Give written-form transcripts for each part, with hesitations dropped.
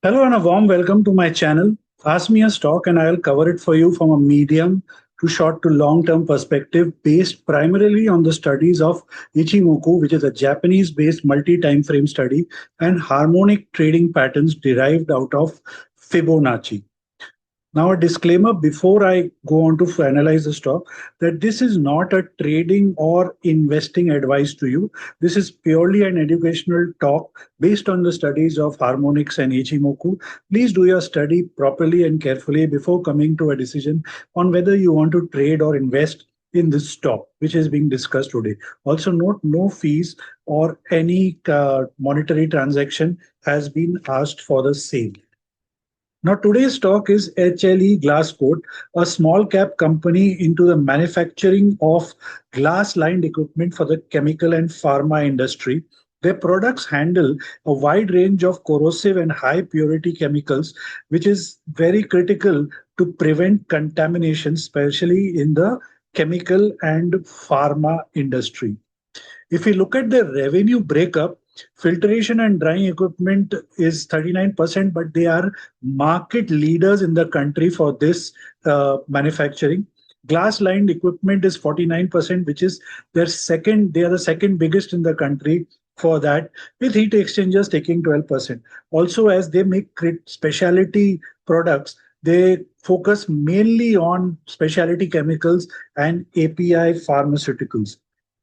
Hello and a warm welcome to my channel. Ask me a stock and I'll cover it for you from a medium to short to long term perspective based primarily on the studies of Ichimoku, which is a Japanese based multi time frame study, and harmonic trading patterns derived out of Fibonacci. Now, a disclaimer before I go on to analyze the stock that this is not a trading or investing advice to you. This is purely an educational talk based on the studies of harmonics and Ichimoku. Please do your study properly and carefully before coming to a decision on whether you want to trade or invest in this stock, which is being discussed today. Also, note no fees or any monetary transaction has been asked for the same. Now, today's stock is HLE GLASCOAT, a small cap company into the manufacturing of glass lined equipment for the chemical and pharma industry. Their products handle a wide range of corrosive and high purity chemicals, which is very critical to prevent contamination, especially in the chemical and pharma industry. If we look at the revenue breakup, filtration and drying equipment is 39%, but they are market leaders in the country for this manufacturing. Glass lined equipment is 49%, which is they are the second biggest in the country for that, with heat exchangers taking 12%. Also, as they make specialty products, they focus mainly on specialty chemicals and API pharmaceuticals.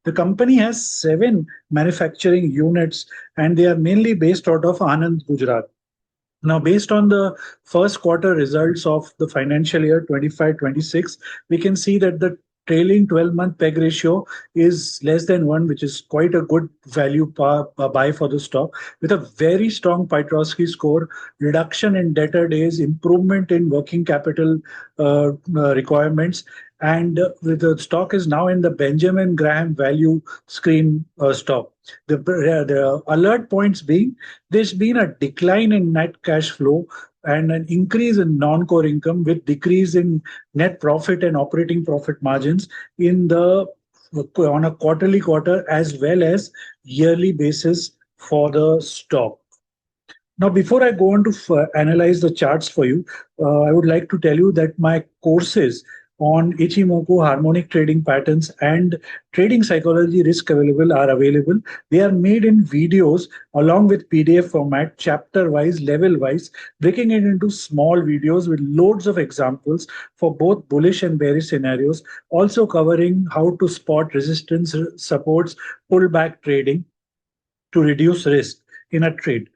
The company has 7 manufacturing units and they are mainly based out of Anand, Gujarat. Now, based on the first quarter results of the financial year 25-26, we can see that the trailing 12-month PEG ratio is less than 1, which is quite a good value buy for the stock, with a very strong Piotrowski score, reduction in debtor days, improvement in working capital requirements, and the stock is now in the Benjamin Graham value screen stock. The alert points being there's been a decline in net cash flow and an increase in non-core income with decrease in net profit and operating profit margins in the on a quarter as well as yearly basis for the stock. Now, before I go on to analyze the charts for you, I would like to tell you that my courses on Ichimoku, Harmonic Trading Patterns, and Trading Psychology Risk available are available. They are made in videos along with PDF format, chapter wise, level wise, breaking it into small videos with loads of examples for both bullish and bearish scenarios, also covering how to spot resistance, supports, pullback trading to reduce risk in a trade.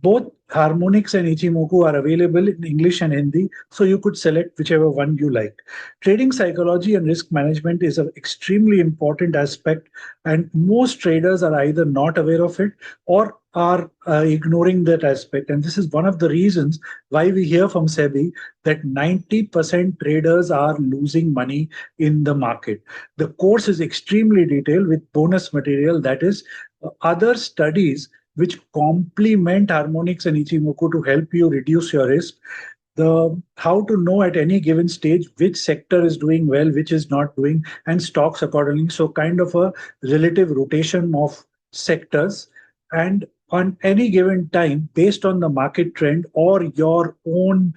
Both Harmonics and Ichimoku are available in English and Hindi, so you could select whichever one you like. Trading psychology and risk management is an extremely important aspect, and most traders are either not aware of it or are ignoring that aspect. And this is one of the reasons why we hear from SEBI that 90% traders are losing money in the market. The course is extremely detailed with bonus material, that is, other studies which complement harmonics and Ichimoku to help you reduce your risk. The how to know at any given stage which sector is doing well, which is not doing, and stocks accordingly. So kind of a relative rotation of sectors, and on any given time, based on the market trend or your own,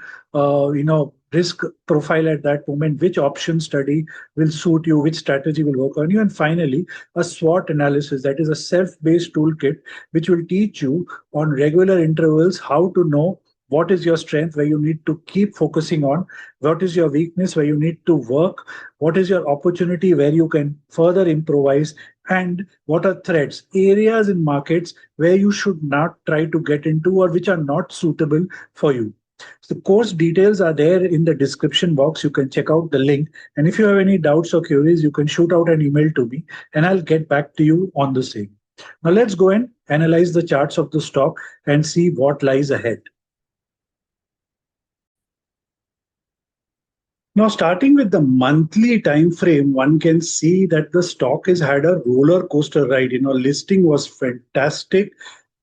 risk profile at that moment, which option study will suit you, which strategy will work on you, and finally, a SWOT analysis, that is a self-based toolkit, which will teach you on regular intervals how to know what is your strength, where you need to keep focusing on, what is your weakness, where you need to work, what is your opportunity, where you can further improvise, and what are threats, areas in markets where you should not try to get into or which are not suitable for you. So the course details are there in the description box. You can check out the link. And if you have any doubts or queries, you can shoot out an email to me and I'll get back to you on the same. Now let's go and analyze the charts of the stock and see what lies ahead. Now, starting with the monthly time frame, one can see that the stock has had a roller coaster ride. Listing was fantastic,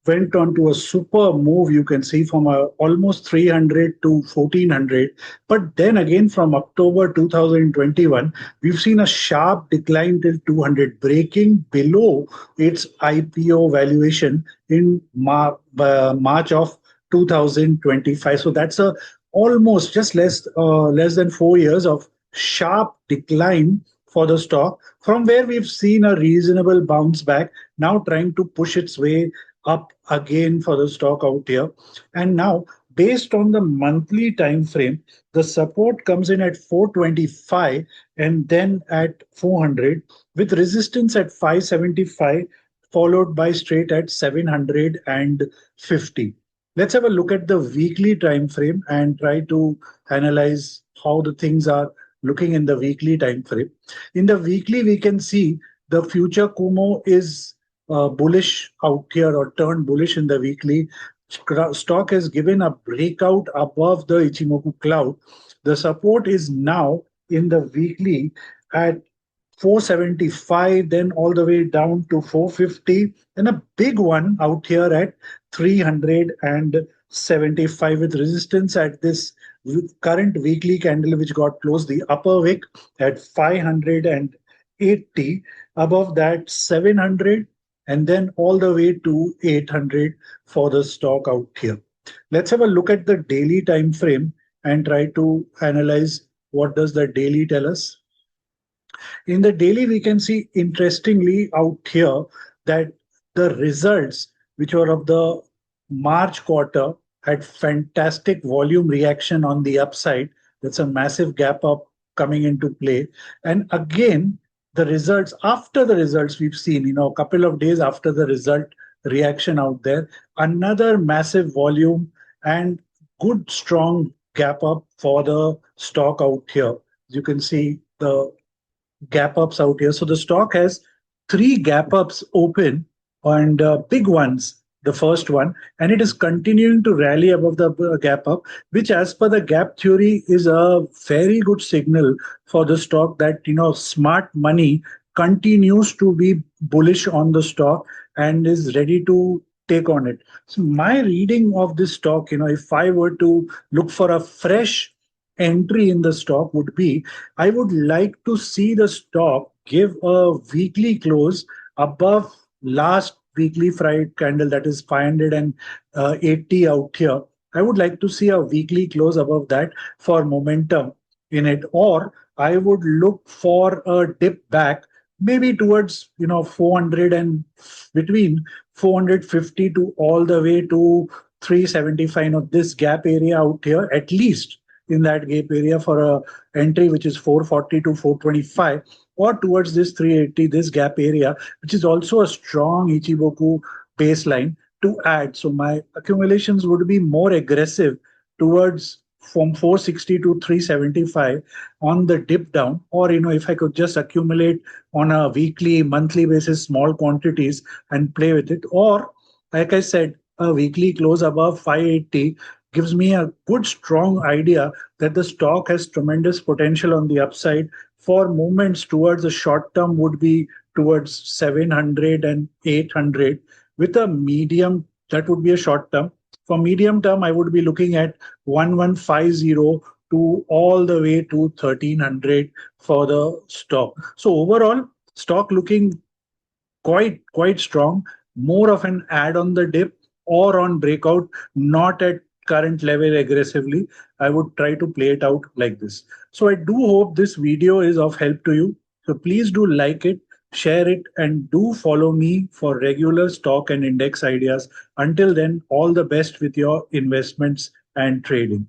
went on to a super move. You can see from almost 300 to 1400. But then again, from October 2021, we've seen a sharp decline till 200, breaking below its IPO valuation in March of 2025. So that's a almost just less than 4 years of sharp decline for the stock, from where we've seen a reasonable bounce back, now trying to push its way up again for the stock out here. And now, based on the monthly time frame, the support comes in at 425 and then at 400, with resistance at 575, followed by straight at 750. Let's have a look at the weekly time frame and try to analyze how the things are looking in the weekly time frame. In the weekly, we can see the future Kumo is bullish out here, or turned bullish in the weekly. Stock has given a breakout above the Ichimoku cloud. The support is now in the weekly at 475, then all the way down to 450, and a big one out here at 375, with resistance at this current weekly candle, which got closed, the upper wick, at 580, above that 700, and then all the way to 800 for the stock out here. Let's have a look at the daily time frame and try to analyze what does the daily tell us. In the daily, we can see interestingly out here that the results, which were of the March quarter, had fantastic volume reaction on the upside. That's a massive gap up coming into play. And again, the results, after the results we've seen, a couple of days after the result reaction out there, another massive volume and good strong gap up for the stock out here. You can see the gap ups out here. So the stock has three gap ups open, and big ones, the first one, and it is continuing to rally above the gap up, which as per the gap theory is a very good signal for the stock that, smart money continues to be bullish on the stock and is ready to take on it. So my reading of this stock, if I were to look for a fresh entry in the stock, would be I would like to see the stock give a weekly close above last weekly fried candle, that is 580 out here. I would like to see a weekly close above that for momentum in it, or I would look for a dip back maybe towards 400 and between 450 to all the way to 375. This gap area out here, at least in that gap area for a entry which is 440 to 425, or towards this 380, this gap area, which is also a strong Ichimoku baseline to add. So my accumulations would be more aggressive towards from 460 to 375 on the dip down, or if I could just accumulate on a weekly, monthly basis, small quantities and play with it, or like I said, a weekly close above 580 gives me a good strong idea that the stock has tremendous potential on the upside. For movements towards the short term would be towards 700 and 800. With a medium, that would be a short term. For medium term, I would be looking at 1150 to all the way to 1300 for the stock. So overall, stock looking quite strong, more of an add on the dip or on breakout, not at current level aggressively. I would try to play it out like this. So I do hope this video is of help to you. So please do like it, share it, and do follow me for regular stock and index ideas. Until then, all the best with your investments and trading.